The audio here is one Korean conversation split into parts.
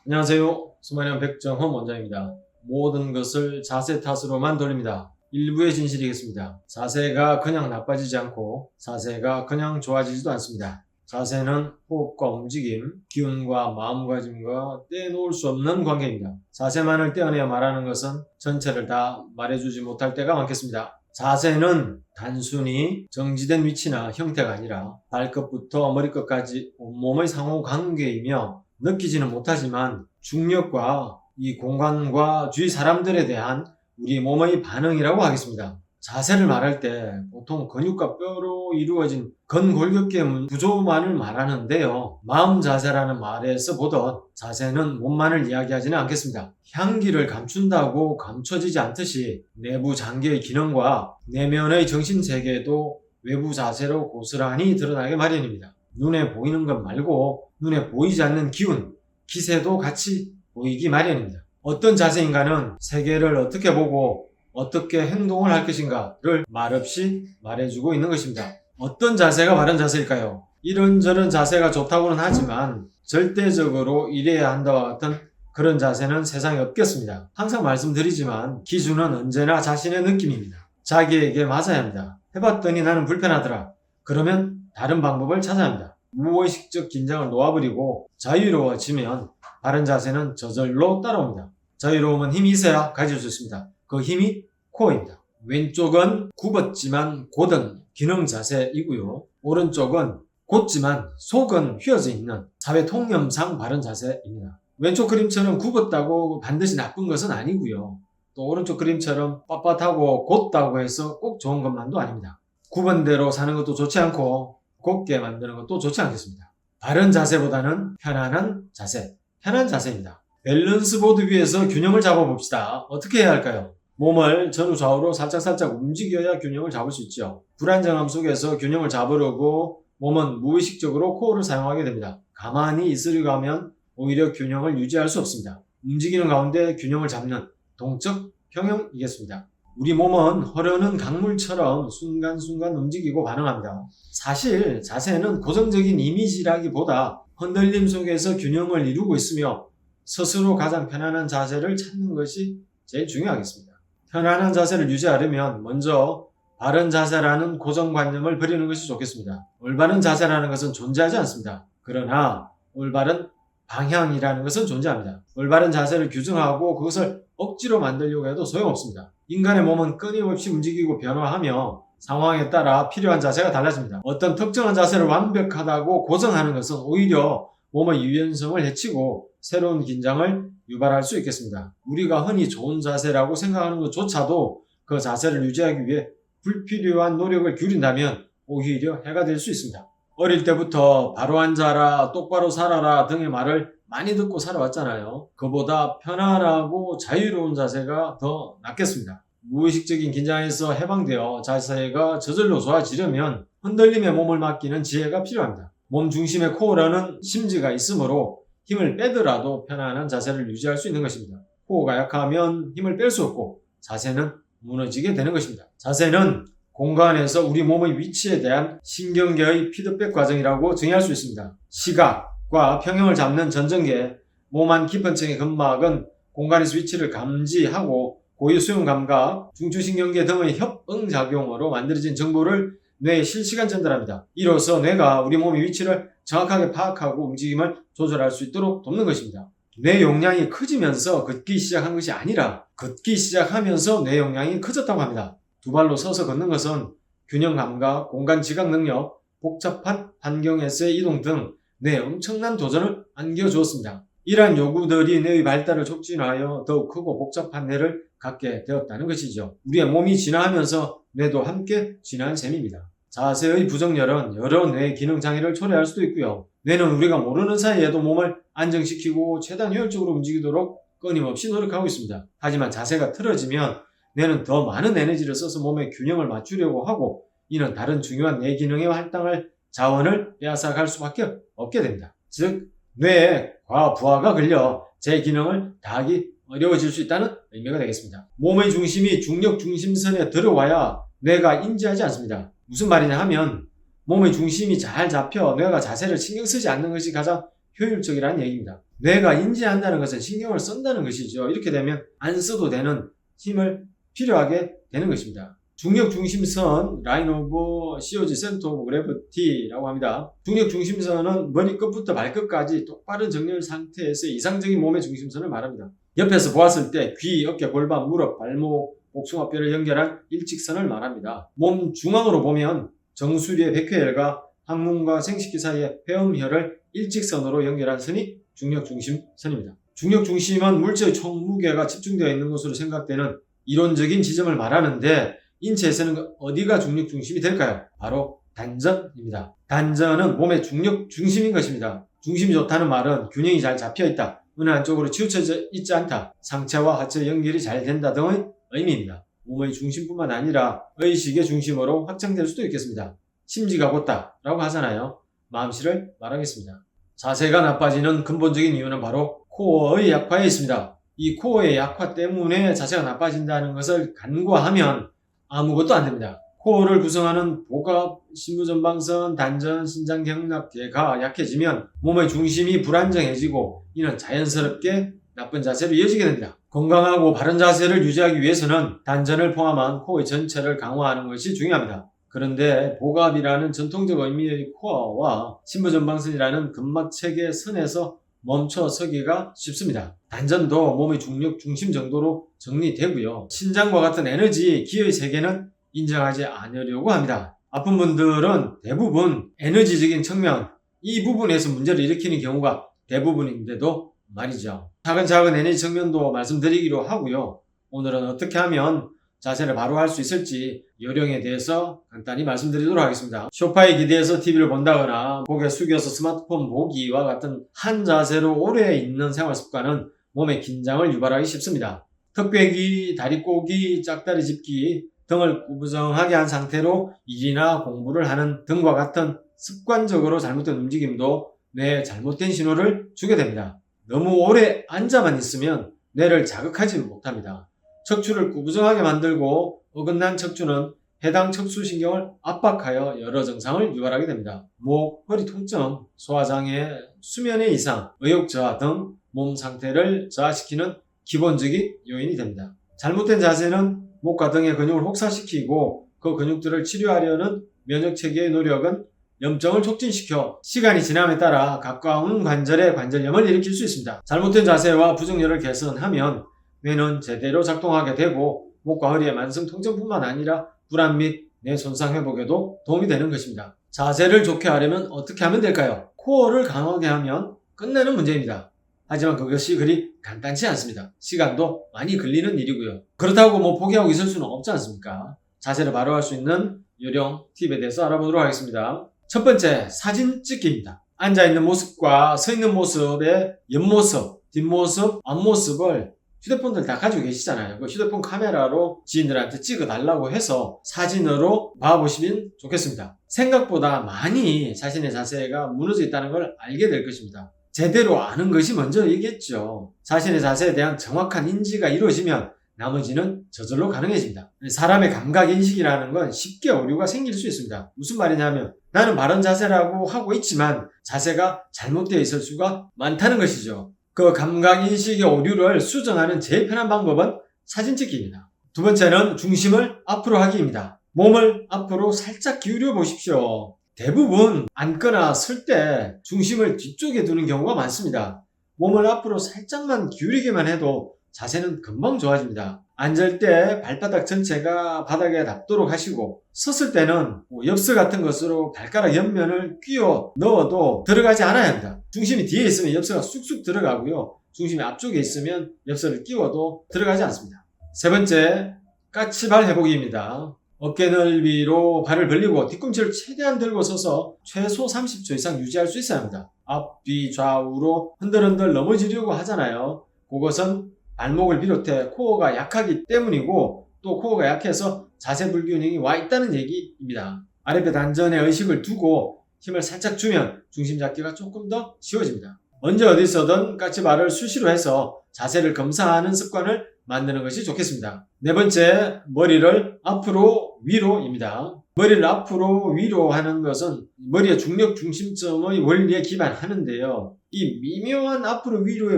안녕하세요. 수마년 백정헌 원장입니다. 모든 것을 자세 탓으로만 돌립니다. 일부의 진실이겠습니다. 자세가 그냥 나빠지지 않고 자세가 그냥 좋아지지도 않습니다. 자세는 호흡과 움직임, 기운과 마음가짐과 떼놓을 수 없는 관계입니다. 자세만을 떼어내어 말하는 것은 전체를 다 말해주지 못할 때가 많겠습니다. 자세는 단순히 정지된 위치나 형태가 아니라 발끝부터 머리끝까지 온몸의 상호 관계이며 느끼지는 못하지만 중력과 이 공간과 주위 사람들에 대한 우리 몸의 반응이라고 하겠습니다. 자세를 말할 때 보통 근육과 뼈로 이루어진 근골격계 구조만을 말하는데요. 마음 자세라는 말에서 보던 자세는 몸만을 이야기하지는 않겠습니다. 향기를 감춘다고 감춰지지 않듯이 내부 장기의 기능과 내면의 정신세계도 외부 자세로 고스란히 드러나게 마련입니다. 눈에 보이는 것 말고 눈에 보이지 않는 기운, 기세도 같이 보이기 마련입니다. 어떤 자세인가는 세계를 어떻게 보고 어떻게 행동을 할 것인가를 말없이 말해주고 있는 것입니다. 어떤 자세가 바른 자세일까요? 이런저런 자세가 좋다고는 하지만 절대적으로 이래야 한다와 같은 그런 자세는 세상에 없겠습니다. 항상 말씀드리지만 기준은 언제나 자신의 느낌입니다. 자기에게 맞아야 합니다. 해봤더니 나는 불편하더라. 그러면 다른 방법을 찾아야 합니다. 무의식적 긴장을 놓아버리고 자유로워지면 바른 자세는 저절로 따라옵니다. 자유로움은 힘이 있어야 가질 수 있습니다. 그 힘이 코어입니다. 왼쪽은 굽었지만 곧은 기능 자세이고요. 오른쪽은 곧지만 속은 휘어져 있는 사회통념상 바른 자세입니다. 왼쪽 그림처럼 굽었다고 반드시 나쁜 것은 아니고요. 또 오른쪽 그림처럼 빳빳하고 곧다고 해서 꼭 좋은 것만도 아닙니다. 굽은 대로 사는 것도 좋지 않고 곧게 만드는 것도 좋지 않겠습니다. 바른 자세보다는 편안한 자세, 편한 자세입니다. 밸런스 보드 위에서 균형을 잡아봅시다. 어떻게 해야 할까요? 몸을 전후 좌우로 살짝살짝 움직여야 균형을 잡을 수 있죠. 불안정함 속에서 균형을 잡으려고 몸은 무의식적으로 코어를 사용하게 됩니다. 가만히 있으려고 하면 오히려 균형을 유지할 수 없습니다. 움직이는 가운데 균형을 잡는 동적 평형이겠습니다. 우리 몸은 흐르는 강물처럼 순간순간 움직이고 반응합니다. 사실 자세는 고정적인 이미지라기보다 흔들림 속에서 균형을 이루고 있으며 스스로 가장 편안한 자세를 찾는 것이 제일 중요하겠습니다. 편안한 자세를 유지하려면 먼저 바른 자세라는 고정관념을 버리는 것이 좋겠습니다. 올바른 자세라는 것은 존재하지 않습니다. 그러나 올바른 방향이라는 것은 존재합니다. 올바른 자세를 규정하고 그것을 억지로 만들려고 해도 소용없습니다. 인간의 몸은 끊임없이 움직이고 변화하며 상황에 따라 필요한 자세가 달라집니다. 어떤 특정한 자세를 완벽하다고 고정하는 것은 오히려 몸의 유연성을 해치고 새로운 긴장을 유발할 수 있겠습니다. 우리가 흔히 좋은 자세라고 생각하는 것조차도 그 자세를 유지하기 위해 불필요한 노력을 기울인다면 오히려 해가 될 수 있습니다. 어릴 때부터 바로 앉아라, 똑바로 살아라 등의 말을 많이 듣고 살아왔잖아요. 그보다 편안하고 자유로운 자세가 더 낫겠습니다. 무의식적인 긴장에서 해방되어 자세가 저절로 좋아지려면 흔들림에 몸을 맡기는 지혜가 필요합니다. 몸 중심의 코어라는 심지가 있으므로 힘을 빼더라도 편안한 자세를 유지할 수 있는 것입니다. 코어가 약하면 힘을 뺄 수 없고 자세는 무너지게 되는 것입니다. 자세는 공간에서 우리 몸의 위치에 대한 신경계의 피드백 과정이라고 정의할 수 있습니다. 시각과 평형을 잡는 전정계, 몸 안 깊은 층의 근막은 공간에서 위치를 감지하고 고유 수용 감각, 중추신경계 등의 협응작용으로 만들어진 정보를 뇌에 실시간 전달합니다. 이로써 뇌가 우리 몸의 위치를 정확하게 파악하고 움직임을 조절할 수 있도록 돕는 것입니다. 뇌 용량이 커지면서 걷기 시작한 것이 아니라 걷기 시작하면서 뇌 용량이 커졌다고 합니다. 두 발로 서서 걷는 것은 균형 감각, 공간 지각 능력, 복잡한 환경에서의 이동 등 뇌에 엄청난 도전을 안겨주었습니다. 이러한 요구들이 뇌의 발달을 촉진하여 더욱 크고 복잡한 뇌를 갖게 되었다는 것이죠. 우리의 몸이 진화하면서 뇌도 함께 진화한 셈입니다. 자세의 부정렬은 여러 뇌 기능 장애를 초래할 수도 있고요. 뇌는 우리가 모르는 사이에도 몸을 안정시키고 최대한 효율적으로 움직이도록 끊임없이 노력하고 있습니다. 하지만 자세가 틀어지면 뇌는 더 많은 에너지를 써서 몸의 균형을 맞추려고 하고 이는 다른 중요한 뇌 기능의 할당을 자원을 빼앗아갈 수밖에 없게 됩니다. 즉 뇌에 과부하가 걸려 제 기능을 다하기 어려워질 수 있다는 의미가 되겠습니다. 몸의 중심이 중력 중심선에 들어와야 뇌가 인지하지 않습니다. 무슨 말이냐 하면 몸의 중심이 잘 잡혀 뇌가 자세를 신경 쓰지 않는 것이 가장 효율적이라는 얘기입니다. 뇌가 인지한다는 것은 신경을 쓴다는 것이죠. 이렇게 되면 안 써도 되는 힘을 필요하게 되는 것입니다. 중력 중심선, 라인 오브 COG 센터 오브 그래비티라고 합니다. 중력 중심선은 머리 끝부터 발끝까지 똑바른 정렬 상태에서 이상적인 몸의 중심선을 말합니다. 옆에서 보았을 때 귀, 어깨, 골반, 무릎, 발목, 복숭아뼈를 연결한 일직선을 말합니다. 몸 중앙으로 보면 정수리의 백회혈과 항문과 생식기 사이의 회음혈을 일직선으로 연결한 선이 중력 중심선입니다. 중력 중심은 물체의 총 무게가 집중되어 있는 것으로 생각되는 이론적인 지점을 말하는데 인체에서는 어디가 중력 중심이 될까요? 바로 단전입니다. 단전은 몸의 중력 중심인 것입니다. 중심이 좋다는 말은 균형이 잘 잡혀 있다, 어느 한쪽으로 치우쳐져 있지 않다, 상체와 하체 연결이 잘 된다 등의 의미입니다. 몸의 중심뿐만 아니라 의식의 중심으로 확장될 수도 있겠습니다. 심지가 곧다 라고 하잖아요. 마음씨를 말하겠습니다. 자세가 나빠지는 근본적인 이유는 바로 코어의 약화에 있습니다. 이 코어의 약화 때문에 자세가 나빠진다는 것을 간과하면 아무것도 안 됩니다. 코어를 구성하는 복압, 심부전방선, 단전, 신장경락계가 약해지면 몸의 중심이 불안정해지고 이는 자연스럽게 나쁜 자세로 이어지게 됩니다. 건강하고 바른 자세를 유지하기 위해서는 단전을 포함한 코어의 전체를 강화하는 것이 중요합니다. 그런데 복압이라는 전통적 의미의 코어와 심부전방선이라는 근막체계 선에서 멈춰 서기가 쉽습니다. 단전도 몸의 중력 중심 정도로 정리되고요. 신장과 같은 에너지, 기의 세계는 인정하지 않으려고 합니다. 아픈 분들은 대부분 에너지적인 측면, 이 부분에서 문제를 일으키는 경우가 대부분인데도 말이죠. 차근차근 에너지 측면도 말씀드리기로 하고요. 오늘은 어떻게 하면 자세를 바로 할 수 있을지 요령에 대해서 간단히 말씀드리도록 하겠습니다. 소파에 기대서 TV를 본다거나 고개 숙여서 스마트폰 보기와 같은 한 자세로 오래 있는 생활 습관은 몸의 긴장을 유발하기 쉽습니다. 턱베기, 다리 꼬기, 짝다리 짚기 등을 구부정하게 한 상태로 일이나 공부를 하는 등과 같은 습관적으로 잘못된 움직임도 뇌에 잘못된 신호를 주게 됩니다. 너무 오래 앉아만 있으면 뇌를 자극하지 못합니다. 척추를 구부정하게 만들고 어긋난 척추는 해당 척추신경을 압박하여 여러 증상을 유발하게 됩니다. 목, 허리 통증, 소화장애, 수면의 이상, 의욕저하 등 몸 상태를 저하시키는 기본적인 요인이 됩니다. 잘못된 자세는 목과 등의 근육을 혹사시키고 그 근육들을 치료하려는 면역체계의 노력은 염증을 촉진시켜 시간이 지남에 따라 가까운 관절에 관절염을 일으킬 수 있습니다. 잘못된 자세와 부정렬을 개선하면 뇌는 제대로 작동하게 되고 목과 허리의 만성 통증뿐만 아니라 불안 및 뇌 손상 회복에도 도움이 되는 것입니다. 자세를 좋게 하려면 어떻게 하면 될까요? 코어를 강하게 하면 끝내는 문제입니다. 하지만 그것이 그리 간단치 않습니다. 시간도 많이 걸리는 일이고요. 그렇다고 포기하고 있을 수는 없지 않습니까? 자세를 바로 할 수 있는 요령, 팁에 대해서 알아보도록 하겠습니다. 첫 번째, 사진 찍기입니다. 앉아있는 모습과 서있는 모습의 옆모습, 뒷모습, 앞모습을 휴대폰들 다 가지고 계시잖아요. 그 휴대폰 카메라로 지인들한테 찍어달라고 해서 사진으로 봐보시면 좋겠습니다. 생각보다 많이 자신의 자세가 무너져 있다는 걸 알게 될 것입니다. 제대로 아는 것이 먼저이겠죠. 자신의 자세에 대한 정확한 인지가 이루어지면 나머지는 저절로 가능해집니다. 사람의 감각 인식이라는 건 쉽게 오류가 생길 수 있습니다. 무슨 말이냐면 나는 바른 자세라고 하고 있지만 자세가 잘못되어 있을 수가 많다는 것이죠. 그 감각 인식의 오류를 수정하는 제일 편한 방법은 사진 찍기입니다. 두 번째는 중심을 앞으로 하기입니다. 몸을 앞으로 살짝 기울여 보십시오. 대부분 앉거나 설 때 중심을 뒤쪽에 두는 경우가 많습니다. 몸을 앞으로 살짝만 기울이기만 해도 자세는 금방 좋아집니다. 앉을 때 발바닥 전체가 바닥에 닿도록 하시고 섰을 때는 엽서 같은 것으로 발가락 옆면을 끼워 넣어도 들어가지 않아야 합니다. 중심이 뒤에 있으면 엽서가 쑥쑥 들어가고요. 중심이 앞쪽에 있으면 엽서를 끼워도 들어가지 않습니다. 세 번째, 까치발 회복입니다. 어깨 넓이로 발을 벌리고 뒤꿈치를 최대한 들고 서서 최소 30초 이상 유지할 수 있어야 합니다. 앞, 뒤, 좌우로 흔들흔들 넘어지려고 하잖아요. 그것은 발목을 비롯해 코어가 약하기 때문이고 또 코어가 약해서 자세 불균형이 와 있다는 얘기입니다. 아랫배 단전에 의식을 두고 힘을 살짝 주면 중심 잡기가 조금 더 쉬워집니다. 언제 어디서든 까치발을 수시로 해서 자세를 검사하는 습관을 만드는 것이 좋겠습니다. 네 번째, 머리를 앞으로 위로입니다. 머리를 앞으로 위로 하는 것은 머리의 중력 중심점의 원리에 기반하는데요. 이 미묘한 앞으로 위로의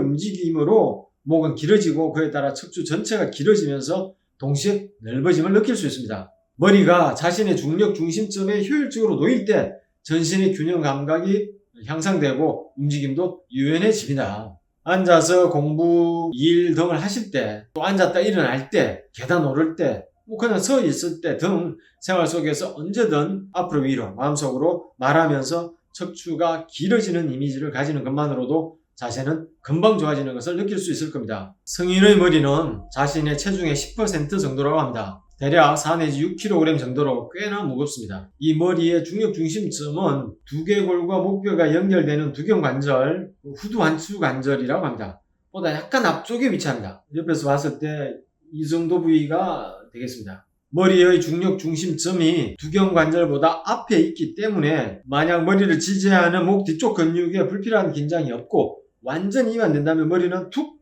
움직임으로 목은 길어지고 그에 따라 척추 전체가 길어지면서 동시에 넓어짐을 느낄 수 있습니다. 머리가 자신의 중력 중심점에 효율적으로 놓일 때 전신의 균형 감각이 향상되고 움직임도 유연해집니다. 앉아서 공부, 일 등을 하실 때, 또 앉았다 일어날 때, 계단 오를 때, 그냥 서 있을 때 등 생활 속에서 언제든 앞으로 위로 마음속으로 말하면서 척추가 길어지는 이미지를 가지는 것만으로도 자세는 금방 좋아지는 것을 느낄 수 있을 겁니다. 성인의 머리는 자신의 체중의 10% 정도라고 합니다. 대략 4 내지 6kg 정도로 꽤나 무겁습니다. 이 머리의 중력 중심점은 두개골과 목뼈가 연결되는 두경관절, 후두환추관절이라고 합니다. 보다 약간 앞쪽에 위치합니다. 옆에서 봤을 때 이 정도 부위가 되겠습니다. 머리의 중력 중심점이 두경관절보다 앞에 있기 때문에 만약 머리를 지지하는 목 뒤쪽 근육에 불필요한 긴장이 없고 완전히 이완된다면 머리는 툭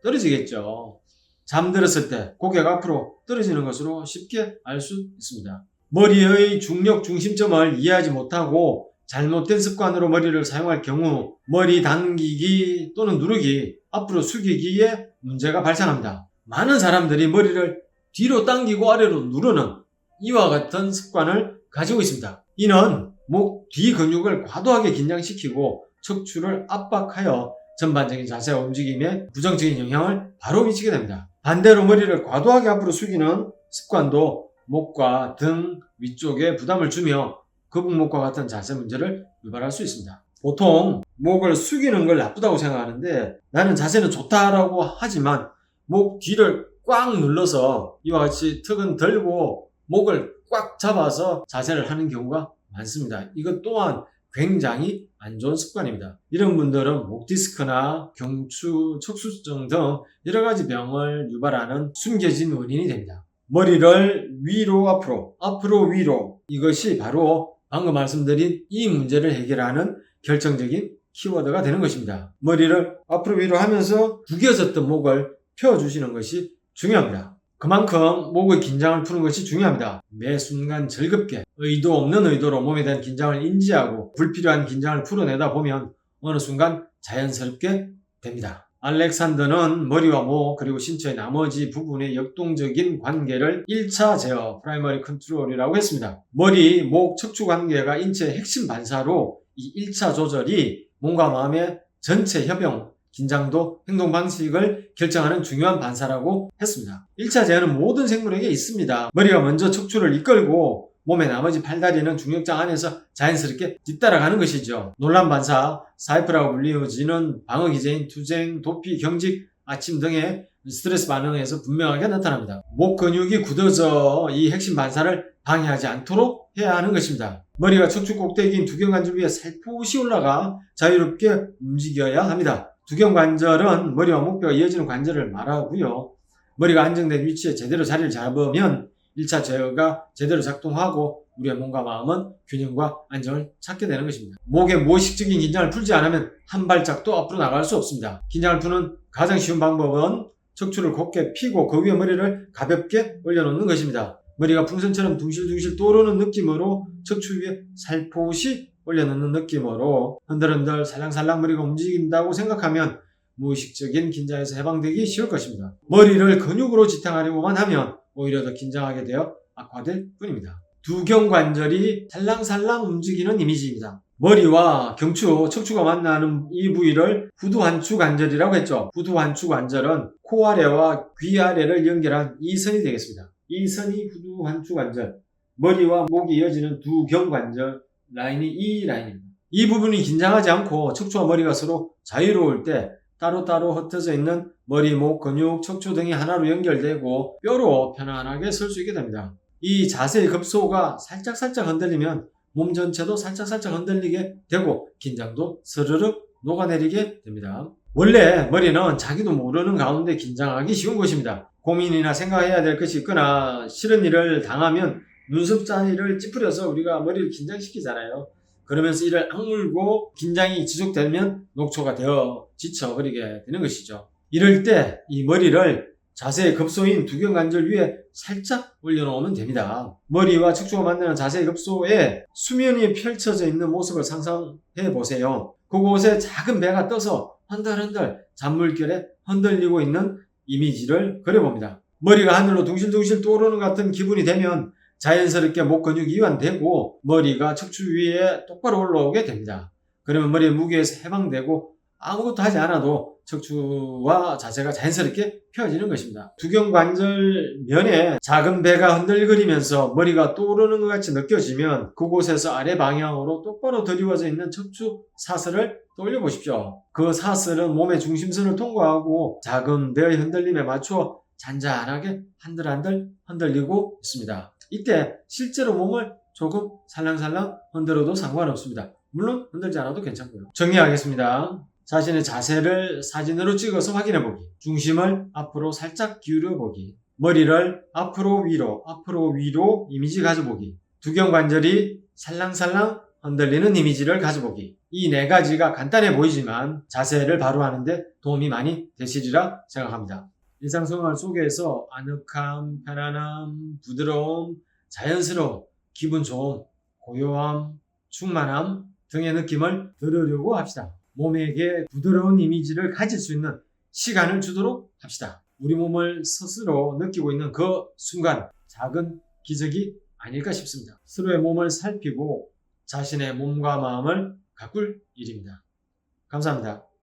떨어지겠죠. 잠들었을 때 고개가 앞으로 떨어지는 것으로 쉽게 알 수 있습니다. 머리의 중력 중심점을 이해하지 못하고 잘못된 습관으로 머리를 사용할 경우 머리 당기기 또는 누르기, 앞으로 숙이기에 문제가 발생합니다. 많은 사람들이 머리를 뒤로 당기고 아래로 누르는 이와 같은 습관을 가지고 있습니다. 이는 목 뒤 근육을 과도하게 긴장시키고 척추를 압박하여 전반적인 자세와 움직임에 부정적인 영향을 바로 미치게 됩니다. 반대로 머리를 과도하게 앞으로 숙이는 습관도 목과 등 위쪽에 부담을 주며 거북목과 같은 자세 문제를 유발할 수 있습니다. 보통 목을 숙이는 걸 나쁘다고 생각하는데 나는 자세는 좋다라고 하지만 목 뒤를 꽉 눌러서 이와 같이 턱은 들고 목을 꽉 잡아서 자세를 하는 경우가 많습니다. 이것 또한 굉장히 안 좋은 습관입니다. 이런 분들은 목 디스크나 경추, 척수증 등 여러 가지 병을 유발하는 숨겨진 원인이 됩니다. 머리를 위로 앞으로 위로, 이것이 바로 방금 말씀드린 이 문제를 해결하는 결정적인 키워드가 되는 것입니다. 머리를 앞으로 위로 하면서 구겨졌던 목을 펴주시는 것이 중요합니다. 그만큼 목의 긴장을 푸는 것이 중요합니다. 매 순간 즐겁게 의도 없는 의도로 몸에 대한 긴장을 인지하고 불필요한 긴장을 풀어내다 보면 어느 순간 자연스럽게 됩니다. 알렉산더는 머리와 목 그리고 신체의 나머지 부분의 역동적인 관계를 1차 제어, 프라이머리 컨트롤이라고 했습니다. 머리, 목, 척추 관계가 인체의 핵심 반사로 이 1차 조절이 몸과 마음의 전체 협용, 긴장도, 행동 방식을 결정하는 중요한 반사라고 했습니다. 1차 제어는 모든 생물에게 있습니다. 머리가 먼저 척추를 이끌고 몸의 나머지 팔다리는 중력장 안에서 자연스럽게 뒤따라가는 것이죠. 논란 반사, 사이프라고 불리워지는 방어 기제인 투쟁, 도피, 경직, 아침 등의 스트레스 반응에서 분명하게 나타납니다. 목 근육이 굳어져 이 핵심 반사를 방해하지 않도록 해야 하는 것입니다. 머리가 척추 꼭대기인 두경관절 위에 살포시 올라가 자유롭게 움직여야 합니다. 두경관절은 머리와 목뼈가 이어지는 관절을 말하고요. 머리가 안정된 위치에 제대로 자리를 잡으면 1차 제어가 제대로 작동하고 우리의 몸과 마음은 균형과 안정을 찾게 되는 것입니다. 목의 무의식적인 긴장을 풀지 않으면 한 발짝도 앞으로 나갈 수 없습니다. 긴장을 푸는 가장 쉬운 방법은 척추를 곧게 펴고 그 위에 머리를 가볍게 올려놓는 것입니다. 머리가 풍선처럼 둥실둥실 떠오르는 느낌으로 척추 위에 살포시 올려놓는 느낌으로 흔들흔들 살랑살랑 머리가 움직인다고 생각하면 무의식적인 긴장에서 해방되기 쉬울 것입니다. 머리를 근육으로 지탱하려고만 하면 오히려 더 긴장하게 되어 악화될 뿐입니다. 두경관절이 살랑살랑 움직이는 이미지입니다. 머리와 경추, 척추가 만나는 이 부위를 후두환추관절이라고 했죠. 후두환추관절은 코 아래와 귀 아래를 연결한 이 선이 되겠습니다. 이 선이 후두환추관절, 머리와 목이 이어지는 두경관절 라인이 이 라인입니다. 이 부분이 긴장하지 않고 척추와 머리가 서로 자유로울 때 따로따로 흩어져 있는 머리, 목, 근육, 척추 등이 하나로 연결되고 뼈로 편안하게 설 수 있게 됩니다. 이 자세의 급소가 살짝살짝 흔들리면 몸 전체도 살짝살짝 흔들리게 되고 긴장도 스르륵 녹아내리게 됩니다. 원래 머리는 자기도 모르는 가운데 긴장하기 쉬운 것입니다. 고민이나 생각해야 될 것이 있거나 싫은 일을 당하면 눈썹 자리를 찌푸려서 우리가 머리를 긴장시키잖아요. 그러면서 이를 악물고 긴장이 지속되면 녹초가 되어 지쳐버리게 되는 것이죠. 이럴 때 이 머리를 자세의 급소인 두경관절 위에 살짝 올려놓으면 됩니다. 머리와 척추가 만나는 자세의 급소에 수면이 펼쳐져 있는 모습을 상상해 보세요. 그곳에 작은 배가 떠서 흔들흔들 잔물결에 흔들리고 있는 이미지를 그려봅니다. 머리가 하늘로 둥실둥실 떠오르는 것 같은 기분이 되면 자연스럽게 목 근육이 이완되고 머리가 척추 위에 똑바로 올라오게 됩니다. 그러면 머리의 무게에서 해방되고 아무것도 하지 않아도 척추와 자세가 자연스럽게 펴지는 것입니다. 두경관절 면에 작은 배가 흔들거리면서 머리가 떠오르는 것 같이 느껴지면 그곳에서 아래 방향으로 똑바로 드리워져 있는 척추 사슬을 떠올려 보십시오. 그 사슬은 몸의 중심선을 통과하고 작은 배의 흔들림에 맞춰 잔잔하게 한들한들 흔들리고 있습니다. 이때 실제로 몸을 조금 살랑살랑 흔들어도 상관없습니다. 물론 흔들지 않아도 괜찮고요. 정리하겠습니다. 자신의 자세를 사진으로 찍어서 확인해 보기. 중심을 앞으로 살짝 기울여 보기. 머리를 앞으로 위로 이미지 가져보기. 두경관절이 살랑살랑 흔들리는 이미지를 가져보기. 이 네 가지가 간단해 보이지만 자세를 바로 하는데 도움이 많이 되시리라 생각합니다. 일상생활 속에서 아늑함, 편안함, 부드러움, 자연스러움, 기분 좋음, 고요함, 충만함 등의 느낌을 들으려고 합시다. 몸에게 부드러운 이미지를 가질 수 있는 시간을 주도록 합시다. 우리 몸을 스스로 느끼고 있는 그 순간 작은 기적이 아닐까 싶습니다. 스스로의 몸을 살피고 자신의 몸과 마음을 가꿀 일입니다. 감사합니다.